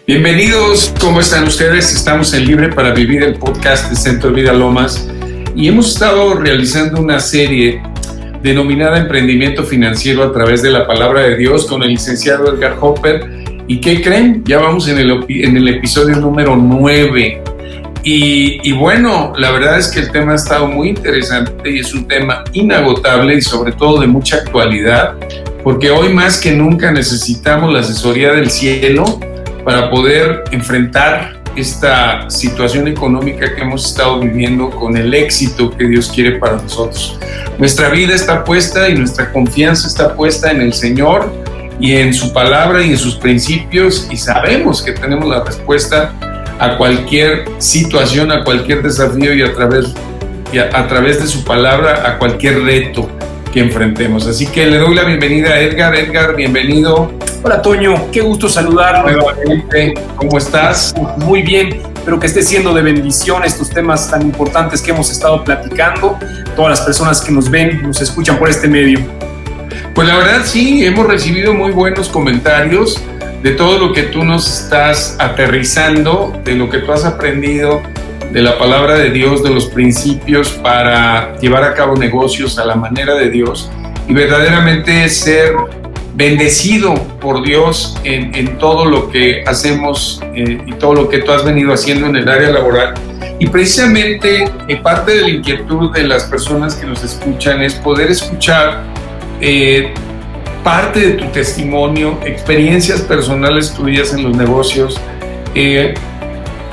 Bienvenidos, ¿cómo están ustedes? Estamos en Libre para Vivir, el podcast de Centro Vida Lomas, y hemos estado realizando una serie denominada Emprendimiento Financiero a través de la Palabra de Dios con el licenciado Edgar Hopper. ¿Y qué creen? Ya vamos en el episodio número 9. Y bueno, la verdad es que el tema ha estado muy interesante y es un tema inagotable y sobre todo de mucha actualidad, porque hoy más que nunca necesitamos la asesoría del cielo para poder enfrentar esta situación económica que hemos estado viviendo con el éxito que Dios quiere para nosotros. Nuestra vida está puesta y nuestra confianza está puesta en el Señor y en su palabra y en sus principios, y sabemos que tenemos la respuesta a cualquier situación, a cualquier desafío y a través de su palabra a cualquier reto que enfrentemos. Así que le doy la bienvenida a Edgar. Edgar, bienvenido. Hola Toño, qué gusto saludarlo. Nuevamente, ¿cómo estás? Muy bien, espero que esté siendo de bendición estos temas tan importantes que hemos estado platicando. Todas las personas que nos ven, nos escuchan por este medio. Pues la verdad sí, hemos recibido muy buenos comentarios de todo lo que tú nos estás aterrizando, de lo que tú has aprendido de la palabra de Dios, de los principios para llevar a cabo negocios a la manera de Dios y verdaderamente ser bendecido por Dios en todo lo que hacemos y todo lo que tú has venido haciendo en el área laboral. Y precisamente parte de la inquietud de las personas que nos escuchan es poder escuchar parte de tu testimonio, experiencias personales tuyas en los negocios,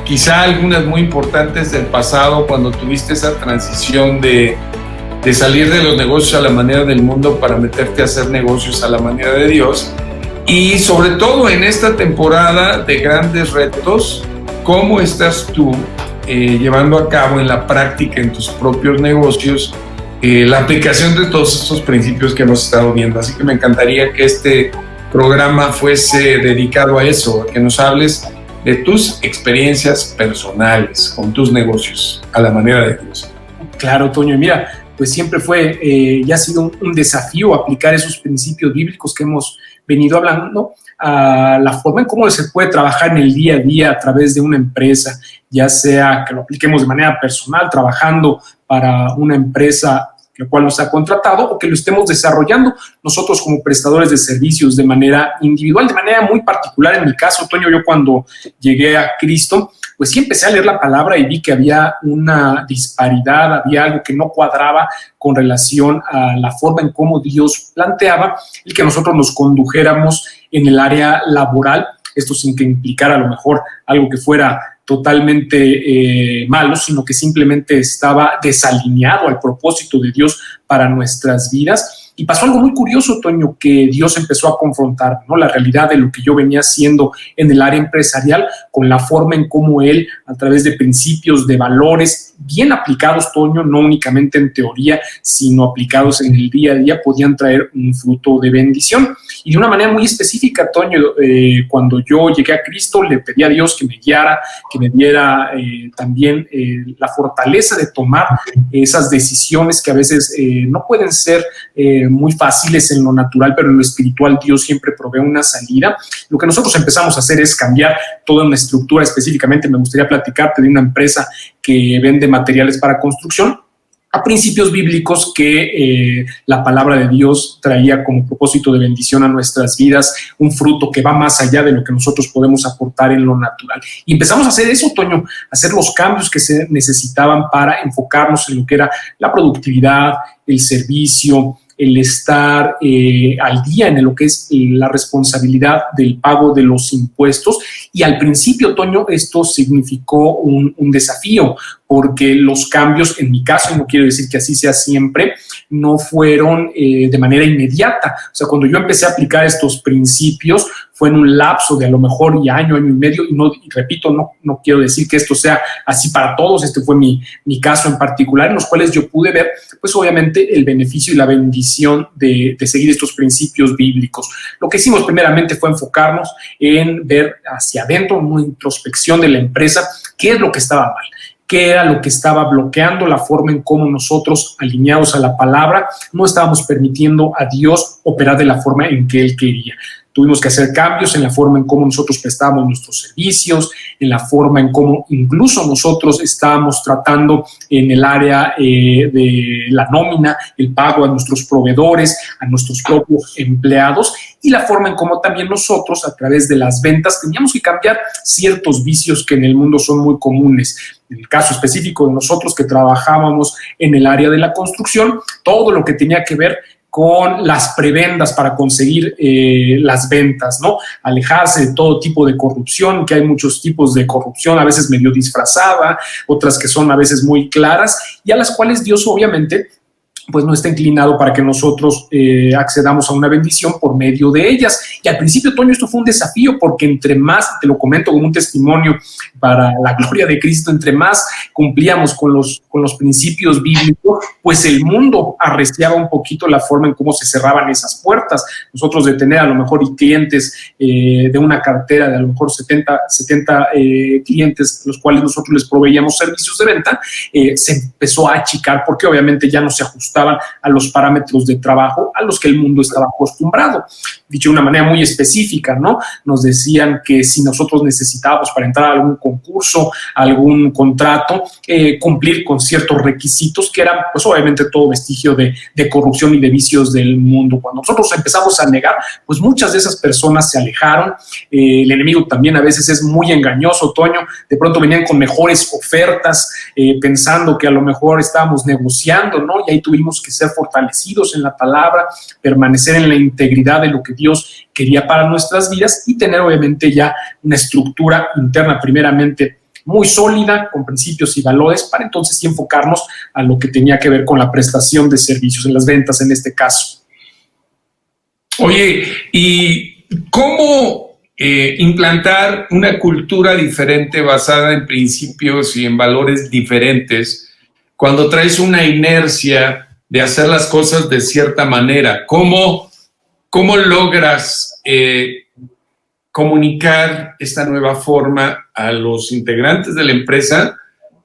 quizá algunas muy importantes del pasado cuando tuviste esa transición de salir de los negocios a la manera del mundo para meterte a hacer negocios a la manera de Dios. Y sobre todo en esta temporada de grandes retos, ¿cómo estás tú llevando a cabo en la práctica, en tus propios negocios, la aplicación de todos estos principios que hemos estado viendo? Así que me encantaría que este programa fuese dedicado a eso, a que nos hables de tus experiencias personales con tus negocios a la manera de Dios. Claro, Toño, mira, pues siempre fue y ha sido un desafío aplicar esos principios bíblicos que hemos venido hablando a la forma en cómo se puede trabajar en el día a día a través de una empresa, ya sea que lo apliquemos de manera personal, trabajando para una empresa la cual nos ha contratado, o que lo estemos desarrollando nosotros como prestadores de servicios de manera individual, de manera muy particular. En mi caso, Toño, yo cuando llegué a Cristo, pues sí empecé a leer la palabra y vi que había una disparidad, había algo que no cuadraba con relación a la forma en cómo Dios planteaba el que nosotros nos condujéramos en el área laboral, esto sin que implicara a lo mejor algo que fuera totalmente malo, sino que simplemente estaba desalineado al propósito de Dios para nuestras vidas. Y pasó algo muy curioso, Toño, que Dios empezó a confrontar, ¿no?, la realidad de lo que yo venía haciendo en el área empresarial con la forma en cómo Él, a través de principios, de valores bien aplicados, Toño, no únicamente en teoría, sino aplicados en el día a día, podían traer un fruto de bendición. Y de una manera muy específica, Toño, cuando yo llegué a Cristo, le pedí a Dios que me guiara, que me diera también la fortaleza de tomar esas decisiones que a veces no pueden ser muy fáciles en lo natural, pero en lo espiritual Dios siempre provee una salida. Lo que nosotros empezamos a hacer es cambiar toda una estructura. Específicamente me gustaría platicarte de una empresa que vende materiales para construcción, a principios bíblicos que la palabra de Dios traía como propósito de bendición a nuestras vidas, un fruto que va más allá de lo que nosotros podemos aportar en lo natural. Y empezamos a hacer eso, Toño, hacer los cambios que se necesitaban para enfocarnos en lo que era la productividad, el servicio, el estar al día en lo que es la responsabilidad del pago de los impuestos. Y al principio, Toño, esto significó un desafío, porque los cambios, en mi caso, y no quiero decir que así sea siempre, no fueron de manera inmediata. O sea, cuando yo empecé a aplicar estos principios, fue en un lapso de a lo mejor año y medio, y repito, no quiero decir que esto sea así para todos. Este fue mi caso en particular, en los cuales yo pude ver, pues obviamente, el beneficio y la bendición de seguir estos principios bíblicos. Lo que hicimos primeramente fue enfocarnos en ver hacia adentro, una introspección de la empresa, qué es lo que estaba mal, qué era lo que estaba bloqueando la forma en cómo nosotros, alineados a la palabra, no estábamos permitiendo a Dios operar de la forma en que Él quería. tuvimos que hacer cambios en la forma en cómo nosotros prestábamos nuestros servicios, en la forma en cómo incluso nosotros estábamos tratando en el área de la nómina, el pago a nuestros proveedores, a nuestros propios empleados, y la forma en cómo también nosotros a través de las ventas teníamos que cambiar ciertos vicios que en el mundo son muy comunes. En el caso específico de nosotros que trabajábamos en el área de la construcción, todo lo que tenía que ver con las prebendas para conseguir las ventas, ¿no? Alejarse de todo tipo de corrupción, que hay muchos tipos de corrupción, a veces medio disfrazada, otras que son a veces muy claras, y a las cuales Dios obviamente pues no está inclinado para que nosotros accedamos a una bendición por medio de ellas. Y al principio, Toño, esto fue un desafío porque entre más, te lo comento como un testimonio para la gloria de Cristo, entre más cumplíamos con los principios bíblicos, pues el mundo arreciaba un poquito la forma en cómo se cerraban esas puertas. Nosotros de tener a lo mejor clientes de una cartera de a lo mejor 70 clientes, los cuales nosotros les proveíamos servicios de venta, se empezó a achicar porque obviamente ya no se ajustaban a los parámetros de trabajo a los que el mundo estaba acostumbrado. Dicho de una manera muy específica, ¿no? Nos decían que si nosotros necesitábamos para entrar a algún concurso, algún contrato, cumplir con ciertos requisitos que eran, pues obviamente todo vestigio de corrupción y de vicios del mundo. Cuando nosotros empezamos a negar, pues muchas de esas personas se alejaron. El enemigo también a veces es muy engañoso, Toño. De pronto venían con mejores ofertas, pensando que a lo mejor estábamos negociando, ¿no? Y ahí tuvimos que ser fortalecidos en la palabra, permanecer en la integridad de lo que Dios quería para nuestras vidas y tener obviamente ya una estructura interna primeramente muy sólida, con principios y valores, para entonces sí enfocarnos a lo que tenía que ver con la prestación de servicios, en las ventas en este caso. Oye, ¿y cómo implantar una cultura diferente basada en principios y en valores diferentes cuando traes una inercia de hacer las cosas de cierta manera? ¿Cómo logras comunicar esta nueva forma a los integrantes de la empresa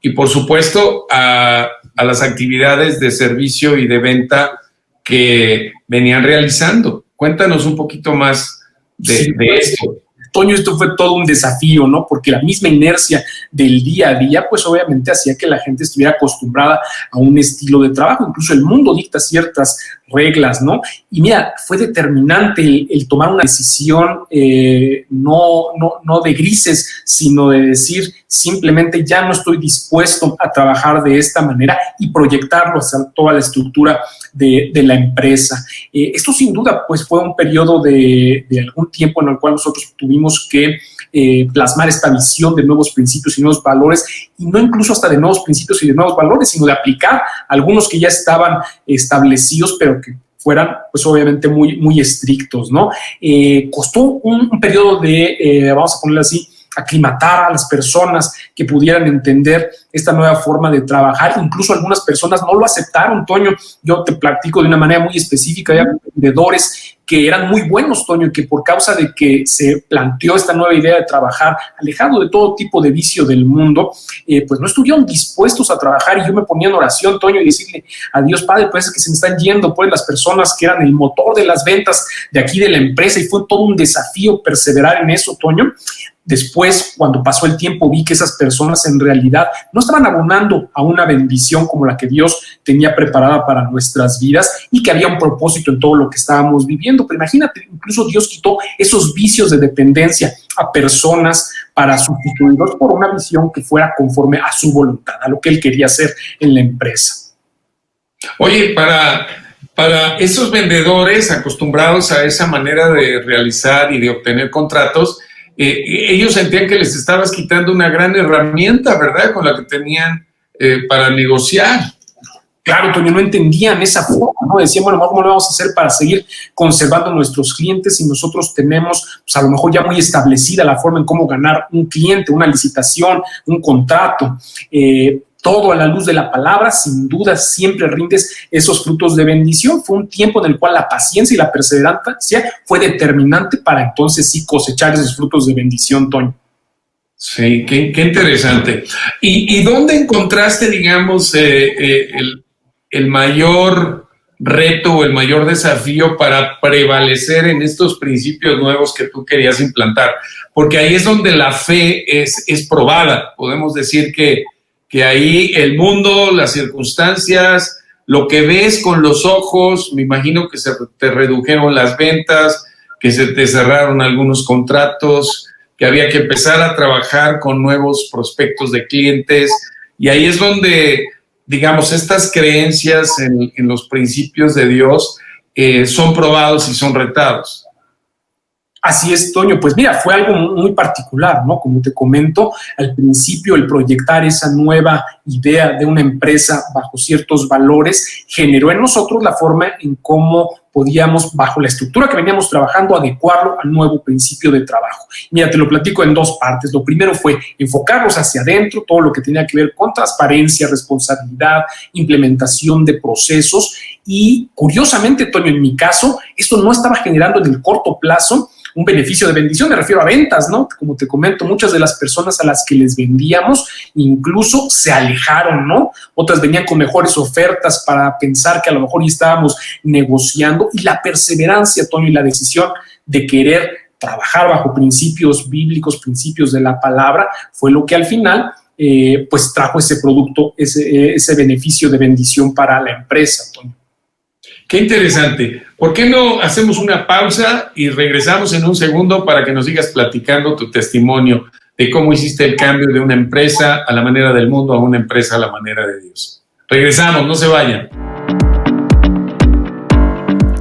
y, por supuesto, a las actividades de servicio y de venta que venían realizando? Cuéntanos un poquito más de esto. Toño, esto fue todo un desafío, ¿no? Porque la misma inercia del día a día, pues obviamente hacía que la gente estuviera acostumbrada a un estilo de trabajo. Incluso el mundo dicta ciertas reglas, ¿no? Y mira, fue determinante el tomar una decisión no de grises, sino de decir simplemente ya no estoy dispuesto a trabajar de esta manera y proyectarlo hacia toda la estructura de la empresa. Esto sin duda pues fue un periodo de algún tiempo en el cual nosotros tuvimos que plasmar esta visión de nuevos principios y nuevos valores, y no incluso hasta de nuevos principios y de nuevos valores, sino de aplicar algunos que ya estaban establecidos, pero que fueran, pues obviamente muy, muy estrictos, ¿no? Costó un periodo de, vamos a ponerlo así, aclimatar a las personas que pudieran entender esta nueva forma de trabajar. Incluso algunas personas no lo aceptaron, Toño. Yo te platico de una manera muy específica. Había vendedores que eran muy buenos, Toño, y que por causa de que se planteó esta nueva idea de trabajar alejado de todo tipo de vicio del mundo, pues no estuvieron dispuestos a trabajar. Y yo me ponía en oración, Toño, y decirle a Dios, Padre, pues es que se me están yendo pues las personas que eran el motor de las ventas de aquí de la empresa, y fue todo un desafío perseverar en eso, Toño. Después, cuando pasó el tiempo, vi que esas personas en realidad no estaban abonando a una bendición como la que Dios tenía preparada para nuestras vidas, y que había un propósito en todo lo que estábamos viviendo. Pero imagínate, incluso Dios quitó esos vicios de dependencia a personas para sustituirlos por una visión que fuera conforme a su voluntad, a lo que Él quería hacer en la empresa. Oye, para esos vendedores acostumbrados a esa manera de realizar y de obtener contratos, ellos sentían que les estabas quitando una gran herramienta, ¿verdad?, con la que tenían para negociar. Claro, Toño, no entendían esa forma, ¿no? Decían, bueno, ¿cómo lo vamos a hacer para seguir conservando nuestros clientes si nosotros tenemos, pues a lo mejor ya muy establecida la forma en cómo ganar un cliente, una licitación, un contrato? Todo a la luz de la palabra, sin duda siempre rindes esos frutos de bendición. Fue un tiempo en el cual la paciencia y la perseverancia fue determinante para entonces sí cosechar esos frutos de bendición, Toño. Sí, qué interesante. ¿Y dónde encontraste, digamos, el mayor reto o el mayor desafío para prevalecer en estos principios nuevos que tú querías implantar? Porque ahí es donde la fe es probada. Podemos decir que ahí el mundo, las circunstancias, lo que ves con los ojos, me imagino que se te redujeron las ventas, que se te cerraron algunos contratos, que había que empezar a trabajar con nuevos prospectos de clientes, y ahí es donde, digamos, estas creencias en los principios de Dios son probados y son retados. Así es, Toño. Pues mira, fue algo muy particular, ¿no? Como te comento, al principio el proyectar esa nueva idea de una empresa bajo ciertos valores generó en nosotros la forma en cómo podíamos, bajo la estructura que veníamos trabajando, adecuarlo al nuevo principio de trabajo. Mira, te lo platico en dos partes. Lo primero fue enfocarnos hacia adentro, todo lo que tenía que ver con transparencia, responsabilidad, implementación de procesos y, curiosamente, Toño, en mi caso, esto no estaba generando en el corto plazo un beneficio de bendición, me refiero a ventas, ¿no? Como te comento, muchas de las personas a las que les vendíamos incluso se alejaron, ¿no? Otras venían con mejores ofertas para pensar que a lo mejor ya estábamos negociando, y la perseverancia, Toño, y la decisión de querer trabajar bajo principios bíblicos, principios de la palabra, fue lo que al final pues trajo ese producto, ese beneficio de bendición para la empresa, Toño. Qué interesante. ¿Por qué no hacemos una pausa y regresamos en un segundo para que nos sigas platicando tu testimonio de cómo hiciste el cambio de una empresa a la manera del mundo a una empresa a la manera de Dios? Regresamos, no se vayan.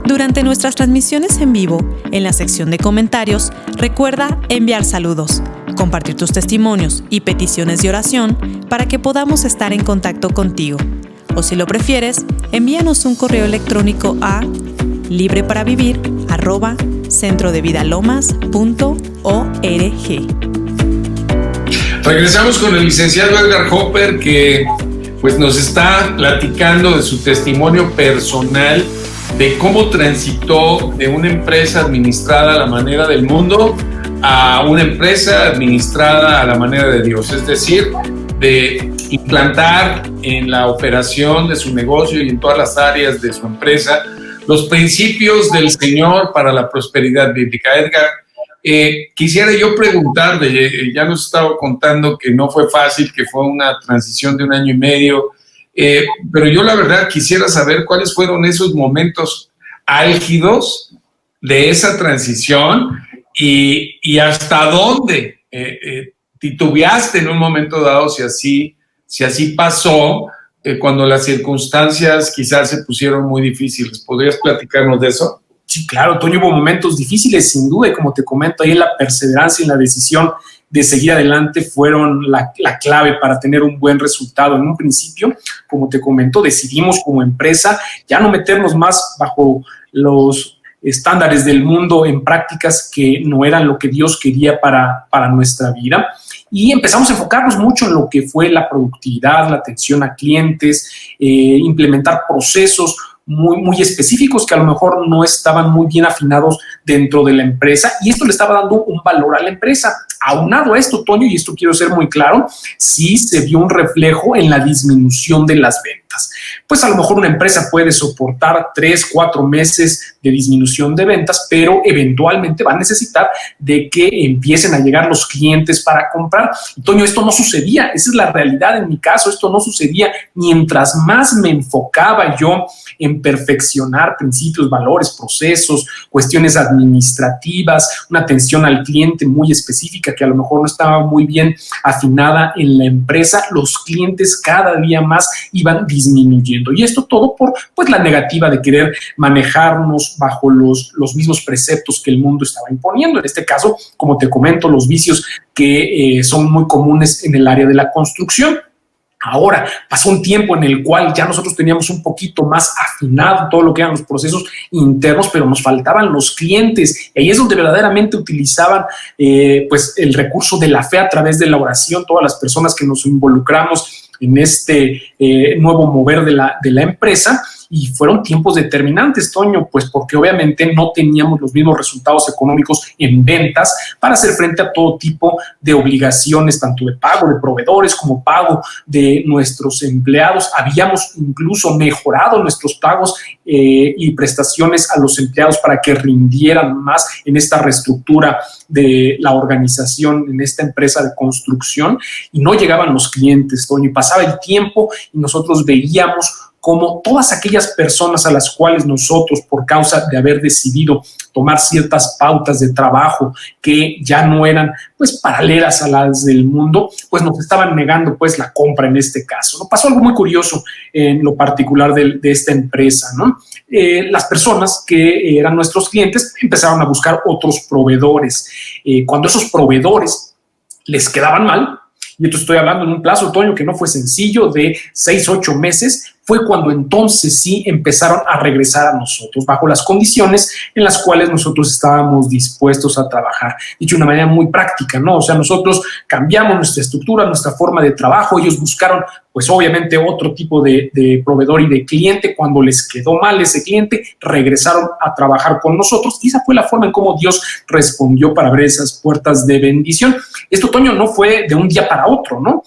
Durante nuestras transmisiones en vivo, en la sección de comentarios, recuerda enviar saludos, compartir tus testimonios y peticiones de oración para que podamos estar en contacto contigo. O si lo prefieres, envíanos un correo electrónico a libreparaVivir@centrodevidalomas.org. Regresamos con el licenciado Edgar Hopper, que pues nos está platicando de su testimonio personal, de cómo transitó de una empresa administrada a la manera del mundo a una empresa administrada a la manera de Dios, es decir, de implantar en la operación de su negocio y en todas las áreas de su empresa los principios del Señor para la prosperidad bíblica. Edgar, quisiera yo preguntarle, ya nos estaba contando que no fue fácil, que fue una transición de 1 año y medio, pero yo la verdad quisiera saber cuáles fueron esos momentos álgidos de esa transición y hasta dónde titubeaste en un momento dado, si así pasó, cuando las circunstancias quizás se pusieron muy difíciles. ¿Podrías platicarnos de eso? Sí, claro, Toño, hubo momentos difíciles, sin duda, y como te comento, ahí la perseverancia y la decisión de seguir adelante fueron la clave para tener un buen resultado. En un principio, como te comento, decidimos como empresa ya no meternos más bajo los estándares del mundo en prácticas que no eran lo que Dios quería para nuestra vida. Y empezamos a enfocarnos mucho en lo que fue la productividad, la atención a clientes, implementar procesos muy específicos que a lo mejor no estaban muy bien afinados dentro de la empresa, y esto le estaba dando un valor a la empresa. Aunado a esto, Toño, y esto quiero ser muy claro, sí se vio un reflejo en la disminución de las ventas. Pues a lo mejor una empresa puede soportar 3-4 meses de disminución de ventas, pero eventualmente va a necesitar de que empiecen a llegar los clientes para comprar. Y, Toño, esto no sucedía, esa es la realidad en mi caso, esto no sucedía. Mientras más me enfocaba yo en perfeccionar principios, valores, procesos, cuestiones administrativas, una atención al cliente muy específica que a lo mejor no estaba muy bien afinada en la empresa, los clientes cada día más iban disminuyendo. Y esto todo por pues la negativa de querer manejarnos bajo los mismos preceptos que el mundo estaba imponiendo. En este caso, como te comento, los vicios que son muy comunes en el área de la construcción. Ahora, pasó un tiempo en el cual ya nosotros teníamos un poquito más afinado todo lo que eran los procesos internos, pero nos faltaban los clientes. Y ahí es donde verdaderamente utilizaban pues el recurso de la fe a través de la oración, todas las personas que nos involucramos en este nuevo mover de la empresa. y fueron tiempos determinantes, Toño, pues porque obviamente no teníamos los mismos resultados económicos en ventas para hacer frente a todo tipo de obligaciones, tanto de pago de proveedores como pago de nuestros empleados. Habíamos incluso mejorado nuestros pagos y prestaciones a los empleados para que rindieran más en esta reestructura de la organización en esta empresa de construcción, y no llegaban los clientes, Toño, y pasaba el tiempo y nosotros veíamos como todas aquellas personas a las cuales nosotros, por causa de haber decidido tomar ciertas pautas de trabajo que ya no eran pues paralelas a las del mundo, pues nos estaban negando pues la compra en este caso, ¿no? Pasó algo muy curioso en lo particular de esta empresa, ¿no? Las personas que eran nuestros clientes empezaron a buscar otros proveedores. Cuando esos proveedores les quedaban mal, y esto estoy hablando en un plazo, Toño, que no fue sencillo, de 6 a 8 meses, fue cuando entonces sí empezaron a regresar a nosotros bajo las condiciones en las cuales nosotros estábamos dispuestos a trabajar. Dicho de una manera muy práctica, ¿no? O sea, nosotros cambiamos nuestra estructura, nuestra forma de trabajo. Ellos buscaron, pues obviamente, otro tipo de proveedor y de cliente. Cuando les quedó mal ese cliente, regresaron a trabajar con nosotros, y esa fue la forma en cómo Dios respondió para abrir esas puertas de bendición. Esto, Toño, no fue de un día para otro, ¿no?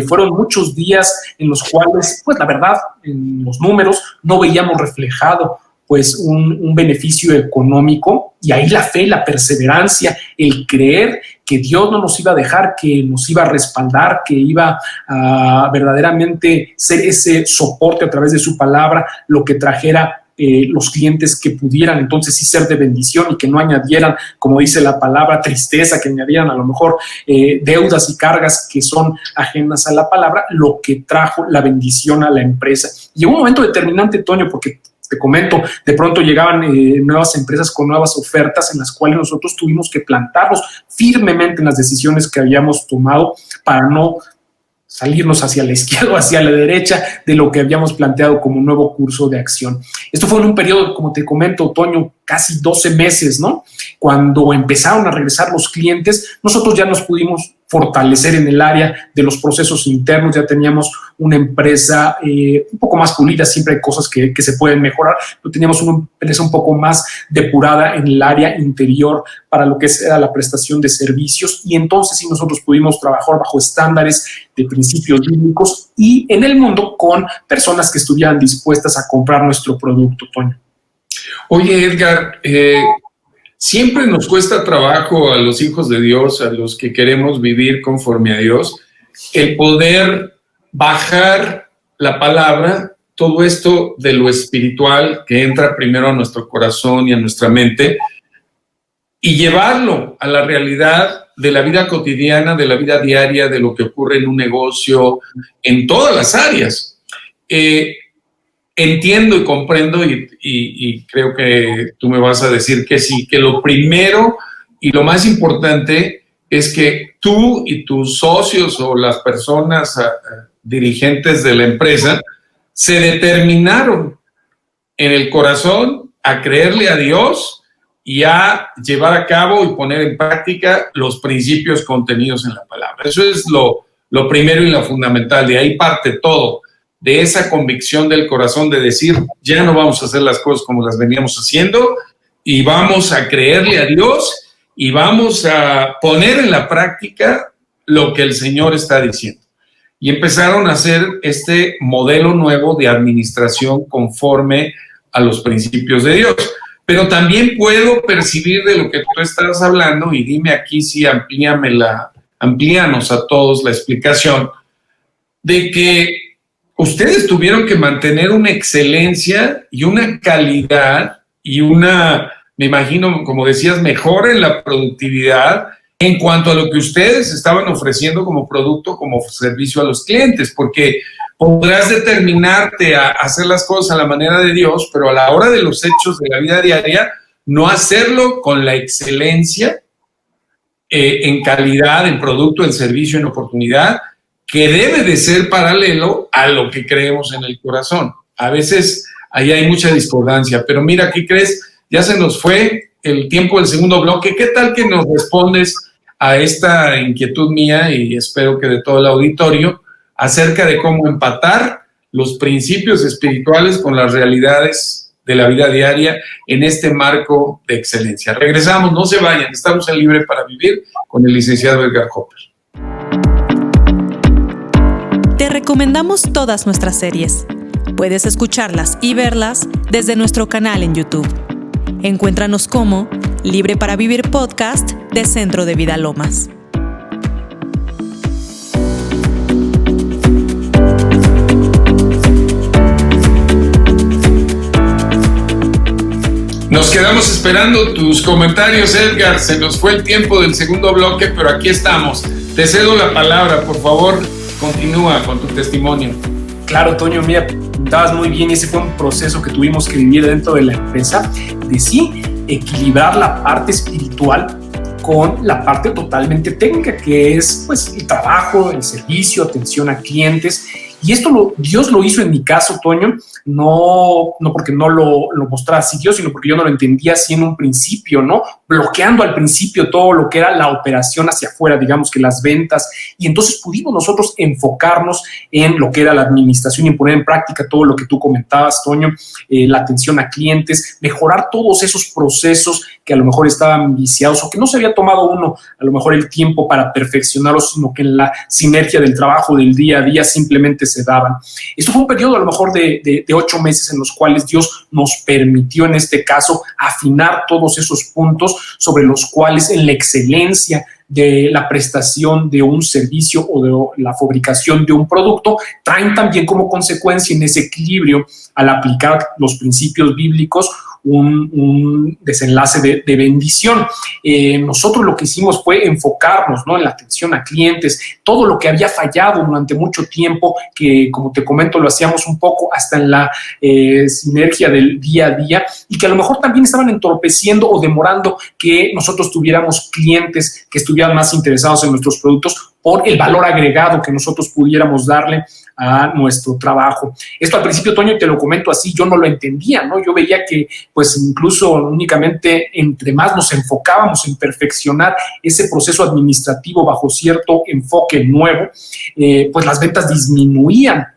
Fueron muchos días en los cuales, pues la verdad, en los números no veíamos reflejado pues un beneficio económico, y ahí la fe, la perseverancia, el creer que Dios no nos iba a dejar, que nos iba a respaldar, que iba a verdaderamente ser ese soporte a través de su palabra, lo que trajera los clientes que pudieran entonces sí ser de bendición y que no añadieran, como dice la palabra, tristeza, que añadieran a lo mejor deudas y cargas que son ajenas a la palabra, lo que trajo la bendición a la empresa. Y en un momento determinante, Toño, porque te comento, de pronto llegaban nuevas empresas con nuevas ofertas en las cuales nosotros tuvimos que plantarnos firmemente en las decisiones que habíamos tomado para no salirnos hacia la izquierda o hacia la derecha de lo que habíamos planteado como un nuevo curso de acción. Esto fue en un periodo, como te comento, Toño, casi 12 meses, ¿no? Cuando empezaron a regresar los clientes, nosotros ya nos pudimos fortalecer en el área de los procesos internos, ya teníamos una empresa un poco más pulida, siempre hay cosas que se pueden mejorar, pero teníamos una empresa un poco más depurada en el área interior para lo que era la prestación de servicios, y entonces sí nosotros pudimos trabajar bajo estándares de principios bíblicos y en el mundo con personas que estuvieran dispuestas a comprar nuestro producto, Toño. Oye, Edgar, siempre nos cuesta trabajo a los hijos de Dios, a los que queremos vivir conforme a Dios, el poder bajar la palabra, todo esto de lo espiritual que entra primero a nuestro corazón y a nuestra mente, y llevarlo a la realidad de la vida cotidiana, de la vida diaria, de lo que ocurre en un negocio, en todas las áreas. Entiendo y comprendo, y creo que tú me vas a decir que sí, que lo primero y lo más importante es que tú y tus socios o las personas dirigentes de la empresa se determinaron en el corazón a creerle a Dios y a llevar a cabo y poner en práctica los principios contenidos en la palabra. Eso es lo primero y lo fundamental. De ahí parte todo, de esa convicción del corazón de decir, ya no vamos a hacer las cosas como las veníamos haciendo y vamos a creerle a Dios y vamos a poner en la práctica lo que el Señor está diciendo. Y empezaron a hacer este modelo nuevo de administración conforme a los principios de Dios. Pero también puedo percibir de lo que tú estás hablando, y dime aquí si amplíanos a todos la explicación, de que ustedes tuvieron que mantener una excelencia y una calidad y una, me imagino, como decías, mejora en la productividad en cuanto a lo que ustedes estaban ofreciendo como producto, como servicio a los clientes, porque podrás determinarte a hacer las cosas a la manera de Dios, pero a la hora de los hechos de la vida diaria, no hacerlo con la excelencia en calidad, en producto, en servicio, en oportunidad, que debe de ser paralelo a lo que creemos en el corazón. A veces ahí hay mucha discordancia, pero mira, ¿qué crees? Ya se nos fue el tiempo del segundo bloque. ¿Qué tal que nos respondes a esta inquietud mía y espero que de todo el auditorio acerca de cómo empatar los principios espirituales con las realidades de la vida diaria en este marco de excelencia. Regresamos, no se vayan, estamos en Libre para Vivir con el licenciado Edgar Hopper. Te recomendamos todas nuestras series. Puedes escucharlas y verlas desde nuestro canal en YouTube. Encuéntranos como Libre para Vivir Podcast de Centro de Vida Lomas. Nos quedamos esperando tus comentarios, Edgar. Se nos fue el tiempo del segundo bloque, pero aquí estamos. Te cedo la palabra, por favor, continúa con tu testimonio. Claro, Toño, mira, estabas muy bien y ese fue un proceso que tuvimos que vivir dentro de la empresa, de sí equilibrar la parte espiritual con la parte totalmente técnica, que es pues el trabajo, el servicio, atención a clientes. Y esto Dios lo hizo en mi caso, Toño, no porque no lo mostrara así Dios, sino porque yo no lo entendía así en un principio, ¿no? Bloqueando al principio todo lo que era la operación hacia afuera, digamos que las ventas. Y entonces pudimos nosotros enfocarnos en lo que era la administración y poner en práctica todo lo que tú comentabas, Toño, la atención a clientes, mejorar todos esos procesos que a lo mejor estaban viciados o que no se había tomado uno a lo mejor el tiempo para perfeccionarlos, sino que en la sinergia del trabajo del día a día simplemente se daban. Esto fue un periodo a lo mejor de 8 meses en los cuales Dios nos permitió en este caso afinar todos esos puntos sobre los cuales en la excelencia de la prestación de un servicio o de la fabricación de un producto traen también como consecuencia en ese equilibrio al aplicar los principios bíblicos un desenlace de bendición. Nosotros lo que hicimos fue enfocarnos, ¿no?, en la atención a clientes, todo lo que había fallado durante mucho tiempo, que como te comento lo hacíamos un poco hasta en la sinergia del día a día y que a lo mejor también estaban entorpeciendo o demorando que nosotros tuviéramos clientes que estuvieran más interesados en nuestros productos por el valor agregado que nosotros pudiéramos darle a nuestro trabajo. Esto al principio, Toño, te lo comento así, yo no lo entendía, ¿no? Yo veía que, pues, incluso únicamente entre más nos enfocábamos en perfeccionar ese proceso administrativo bajo cierto enfoque nuevo, pues las ventas disminuían.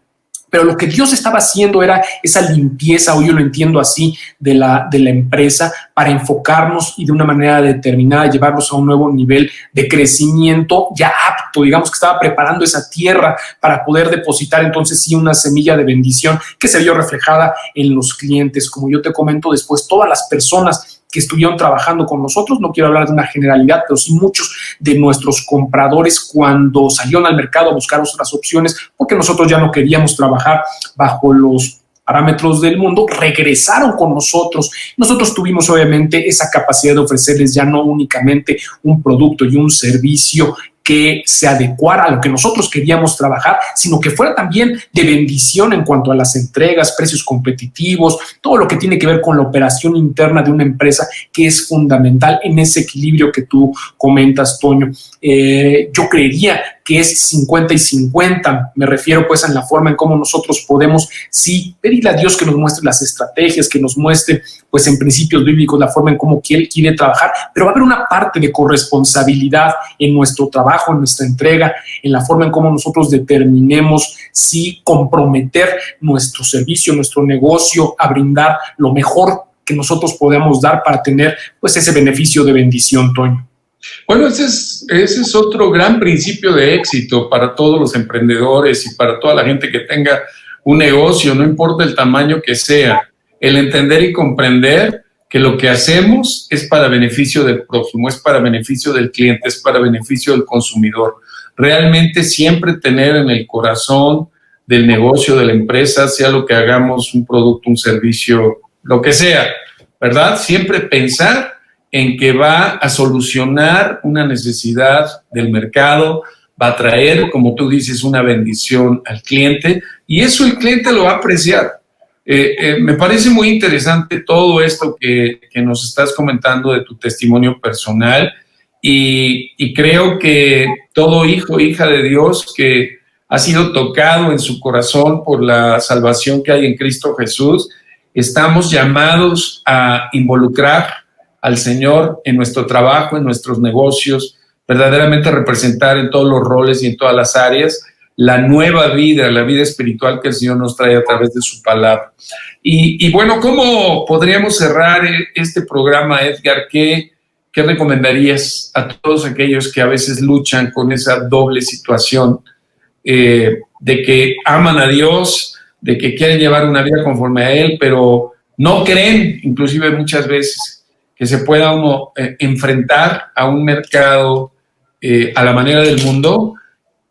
Pero lo que Dios estaba haciendo era esa limpieza, o yo lo entiendo así, de la empresa para enfocarnos y de una manera determinada llevarlos a un nuevo nivel de crecimiento ya apto, digamos que estaba preparando esa tierra para poder depositar entonces sí una semilla de bendición que se vio reflejada en los clientes. Como yo te comento después, todas las personas que estuvieron trabajando con nosotros, no quiero hablar de una generalidad, pero sí muchos de nuestros compradores cuando salieron al mercado a buscar otras opciones, porque nosotros ya no queríamos trabajar bajo los parámetros del mundo, regresaron con nosotros. Nosotros tuvimos obviamente esa capacidad de ofrecerles ya no únicamente un producto y un servicio que se adecuara a lo que nosotros queríamos trabajar, sino que fuera también de bendición en cuanto a las entregas, precios competitivos, todo lo que tiene que ver con la operación interna de una empresa, que es fundamental en ese equilibrio que tú comentas, Toño. Yo creería que es 50 y 50, me refiero pues en la forma en cómo nosotros podemos sí pedirle a Dios que nos muestre las estrategias, que nos muestre pues en principios bíblicos la forma en cómo Él quiere trabajar, pero va a haber una parte de corresponsabilidad en nuestro trabajo, en nuestra entrega, en la forma en cómo nosotros determinemos si comprometer nuestro servicio, nuestro negocio a brindar lo mejor que nosotros podamos dar para tener pues ese beneficio de bendición, Toño. Bueno, ese es otro gran principio de éxito para todos los emprendedores y para toda la gente que tenga un negocio, no importa el tamaño que sea, el entender y comprender que lo que hacemos es para beneficio del prójimo, es para beneficio del cliente, es para beneficio del consumidor. Realmente siempre tener en el corazón del negocio, de la empresa, sea lo que hagamos, un producto, un servicio, lo que sea, ¿verdad? Siempre pensar en que va a solucionar una necesidad del mercado, va a traer, como tú dices, una bendición al cliente y eso el cliente lo va a apreciar. Me parece muy interesante todo esto que nos estás comentando de tu testimonio personal y creo que todo hijo, hija de Dios que ha sido tocado en su corazón por la salvación que hay en Cristo Jesús, estamos llamados a involucrar al Señor en nuestro trabajo, en nuestros negocios, verdaderamente representar en todos los roles y en todas las áreas la nueva vida, la vida espiritual que el Señor nos trae a través de su palabra. Y bueno, ¿cómo podríamos cerrar este programa, Edgar? ¿Qué recomendarías a todos aquellos que a veces luchan con esa doble situación de que aman a Dios, de que quieren llevar una vida conforme a Él, pero no creen, inclusive muchas veces, que se pueda uno enfrentar a un mercado a la manera del mundo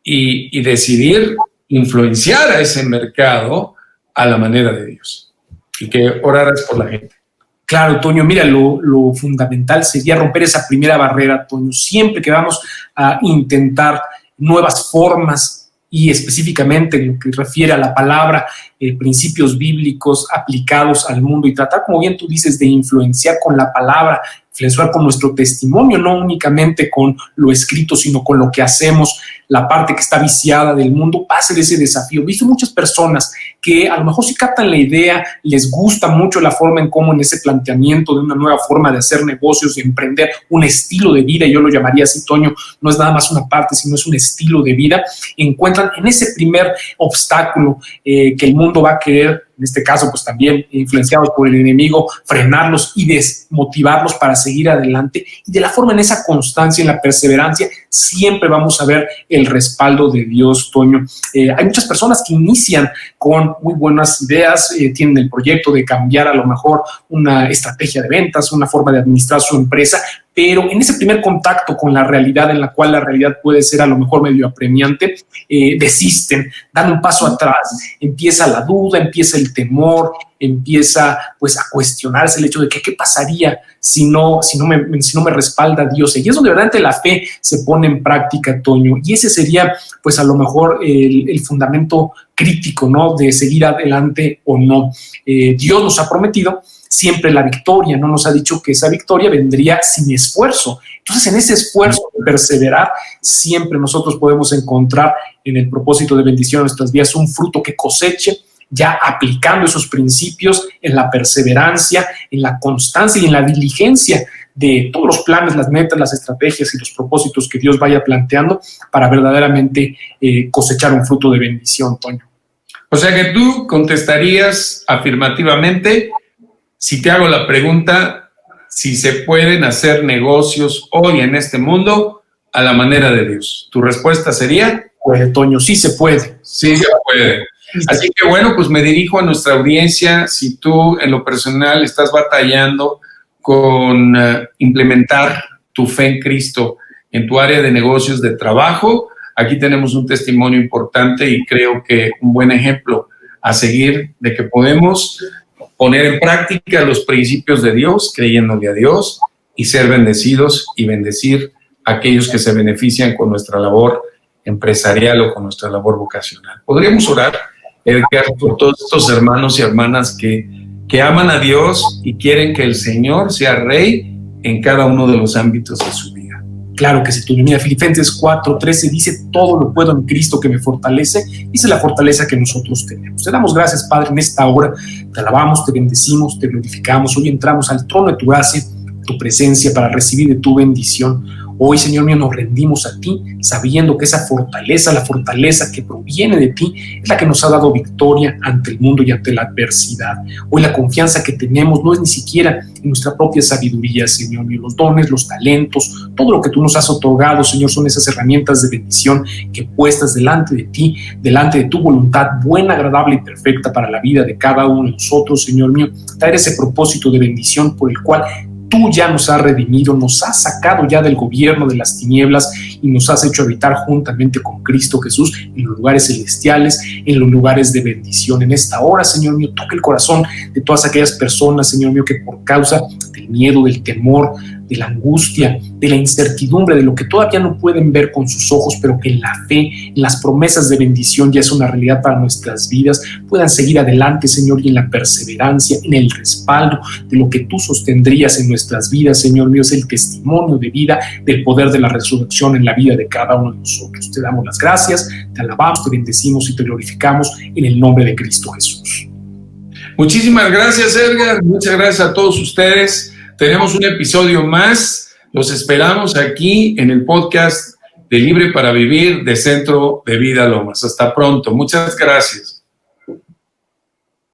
y decidir influenciar a ese mercado a la manera de Dios? Y que oraras por la gente. Claro, Toño, mira, lo fundamental sería romper esa primera barrera, Toño. Siempre que vamos a intentar nuevas formas y específicamente en lo que refiere a la palabra, principios bíblicos aplicados al mundo y tratar, como bien tú dices, de influenciar con la palabra, influenciar con nuestro testimonio, no únicamente con lo escrito, sino con lo que hacemos, la parte que está viciada del mundo, pase de ese desafío. He visto muchas personas que a lo mejor sí captan la idea, les gusta mucho la forma en cómo en ese planteamiento de una nueva forma de hacer negocios, de emprender un estilo de vida, yo lo llamaría así, Toño, no es nada más una parte, sino es un estilo de vida, encuentran en ese primer obstáculo que el mundo va a querer, en este caso, pues también influenciados por el enemigo, frenarlos y desmotivarlos para seguir adelante. Y de la forma, en esa constancia, en la perseverancia, siempre vamos a ver el respaldo de Dios, Toño. Hay muchas personas que inician con muy buenas ideas, tienen el proyecto de cambiar a lo mejor una estrategia de ventas, una forma de administrar su empresa, pero en ese primer contacto con la realidad, en la cual la realidad puede ser a lo mejor medio apremiante, desisten, dan un paso atrás, empieza la duda, empieza el temor, empieza pues a cuestionarse el hecho de que qué pasaría si no me respalda Dios. Y es donde verdaderamente la fe se pone en práctica, Toño, y ese sería pues a lo mejor el fundamento crítico, ¿no?, de seguir adelante o no. Dios nos ha prometido siempre la victoria, no nos ha dicho que esa victoria vendría sin esfuerzo. Entonces, en ese esfuerzo de perseverar, siempre nosotros podemos encontrar en el propósito de bendición de nuestras vidas un fruto que coseche, ya aplicando esos principios en la perseverancia, en la constancia y en la diligencia de todos los planes, las metas, las estrategias y los propósitos que Dios vaya planteando para verdaderamente cosechar un fruto de bendición, Toño. O sea que tú contestarías afirmativamente si te hago la pregunta, si se pueden hacer negocios hoy en este mundo a la manera de Dios. ¿Tu respuesta sería? Pues, Toño, sí se puede. Sí se puede. Así que bueno, pues me dirijo a nuestra audiencia. Si tú en lo personal estás batallando con implementar tu fe en Cristo en tu área de negocios, de trabajo, aquí tenemos un testimonio importante y creo que un buen ejemplo a seguir de que podemos poner en práctica los principios de Dios, creyéndole a Dios y ser bendecidos y bendecir a aquellos que se benefician con nuestra labor empresarial o con nuestra labor vocacional. Podríamos orar, Edgar, por todos estos hermanos y hermanas que aman a Dios y quieren que el Señor sea Rey en cada uno de los ámbitos de su vida. Claro que sí, Toño. Mira, Filipenses 4:13 dice, todo lo puedo en Cristo que me fortalece. Esa es la fortaleza que nosotros tenemos. Te damos gracias, Padre, en esta hora. Te alabamos, te bendecimos, te glorificamos. Hoy entramos al trono de tu gracia, tu presencia para recibir de tu bendición. Hoy, Señor mío, nos rendimos a ti, sabiendo que esa fortaleza, la fortaleza que proviene de ti, es la que nos ha dado victoria ante el mundo y ante la adversidad. Hoy la confianza que tenemos no es ni siquiera en nuestra propia sabiduría, Señor mío. Los dones, los talentos, todo lo que tú nos has otorgado, Señor, son esas herramientas de bendición que puestas delante de ti, delante de tu voluntad buena, agradable y perfecta para la vida de cada uno de nosotros, Señor mío. Traer ese propósito de bendición por el cual tú ya nos has redimido, nos has sacado ya del gobierno de las tinieblas y nos has hecho habitar juntamente con Cristo Jesús en los lugares celestiales, en los lugares de bendición. En esta hora, Señor mío, toca el corazón de todas aquellas personas, Señor mío, que por causa del miedo, del temor, de la angustia, de la incertidumbre, de lo que todavía no pueden ver con sus ojos, pero que en la fe, en las promesas de bendición ya es una realidad para nuestras vidas, puedan seguir adelante, Señor, y en la perseverancia, en el respaldo de lo que tú sostendrías en nuestras vidas, Señor mío, es el testimonio de vida del poder de la resurrección en la vida de cada uno de nosotros. Te damos las gracias, te alabamos, te bendecimos y te glorificamos en el nombre de Cristo Jesús. Muchísimas gracias, Edgar. Muchas gracias a todos ustedes. Tenemos un episodio más. Los esperamos aquí en el podcast de Libre para Vivir de Centro de Vida Lomas. Hasta pronto. Muchas gracias.